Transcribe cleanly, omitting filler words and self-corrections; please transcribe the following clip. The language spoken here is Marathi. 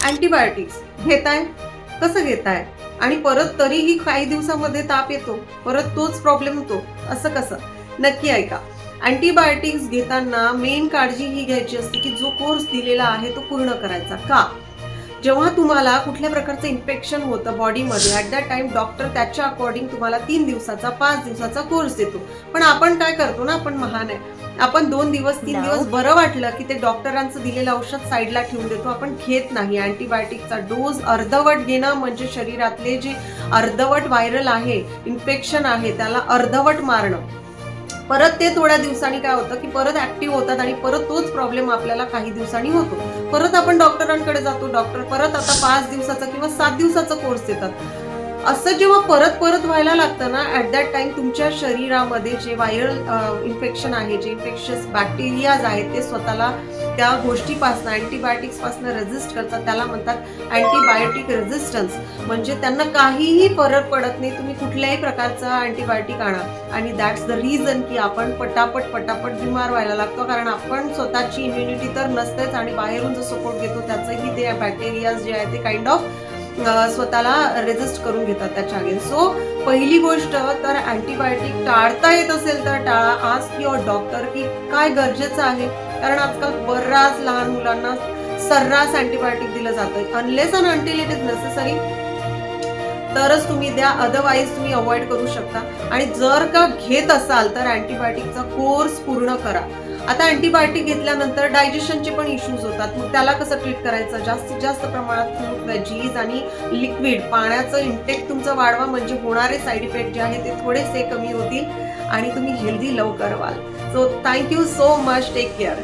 अँटीबायोटिक्स घेताय, कसं घेताय आणि परत तरीही काही दिवसामध्ये ताप येतो, परत तोच प्रॉब्लेम होतो, असं कसं? नक्की ऐका. अँटीबायोटिक्स घेताना मेन काळजी ही घ्यायची असते की जो कोर्स दिलेला आहे तो पूर्ण करायचा. का? जेव्हा तुम्हाला कुठल्या प्रकारचं इन्फेक्शन होतं बॉडीमध्ये ॲट दॅट टाइम डॉक्टर त्याच्या अकॉर्डिंग तुम्हाला 3 दिवसाचा 5 दिवसाचा कोर्स देतो. पण आपण काय करतो ना, आपण महान आहे. आपण 2 दिवस 3 दिवस बरं वाटलं की ते डॉक्टरांचं दिलेलं औषध साईडला ठेवून देतो. आपण घेत नाही. अँटीबायोटिकचा डोस अर्धवट घेणं म्हणजे शरीरातले जे अर्धवट व्हायरल आहे, इन्फेक्शन आहे त्याला अर्धवट मारणं. परत ते थोड्या दिवसांनी काय होतं की परत ऍक्टिव्ह होतात आणि परत तोच प्रॉब्लेम आपल्याला काही दिवसांनी होतो. परत आपण डॉक्टरांकडे जातो, डॉक्टर परत आता 5 दिवसाचा किंवा 7 दिवसाचा कोर्स देतात. असं जेव्हा परत परत व्हायला लागतं ना, ॲट दॅट टाइम तुमच्या शरीरामध्ये जे व्हायरल इन्फेक्शन आहे, जे इन्फेक्शियस बॅक्टेरियाज आहेत ते स्वतःला त्या गोष्टीपासून अँटीबायोटिक्सपासून रेझिस्ट करतात. त्याला म्हणतात अँटीबायोटिक रेझिस्टन्स. म्हणजे त्यांना काहीही फरक पडत नाही, तुम्ही कुठल्याही प्रकारचा अँटीबायोटिक आणा. आणि दॅट्स द रिझन की आपण पटापट बिमार व्हायला लागतो, कारण आपण स्वतःची इम्युनिटी तर नसतेच आणि बाहेरून जो सपोर्ट घेतो त्याचंही ते बॅक्टेरियाज जे आहे ते काइंड ऑफ स्वतःला रेजिस्ट करून घेतात त्याच्या अगेन्स्ट. सो पहिली गोष्ट तर अँटीबायोटिक टाळता येत असेल तर टाळा. आस्क युअर डॉक्टर की काय गरजेचं आहे, कारण आजकाल बऱ्याच लहान मुलांना सर्रास अँटीबायोटिक दिलं जातं. Unless and until it is necessary तरच तुम्ही द्या, अदरवाईज तुम्ही अवॉइड करू शकता. आणि जर का घेत असाल तर अँटीबायोटिकचा कोर्स पूर्ण करा. आता अँटीबायोटिक घेतल्यानंतर डायजेशनचे पण इश्यूज होतात, मग त्याला कसं ट्रीट करायचं? जास्तीत जास्त प्रमाणात फ्रूट, व्हेजीज आणि लिक्विड पाण्याचं इंटेक तुमचं वाढवा, म्हणजे होणारे साईड इफेक्ट जे आहे ते थोडेसे कमी होतील आणि तुम्ही हेल्दी लवकर व्हाल. So thank you so much. Take care.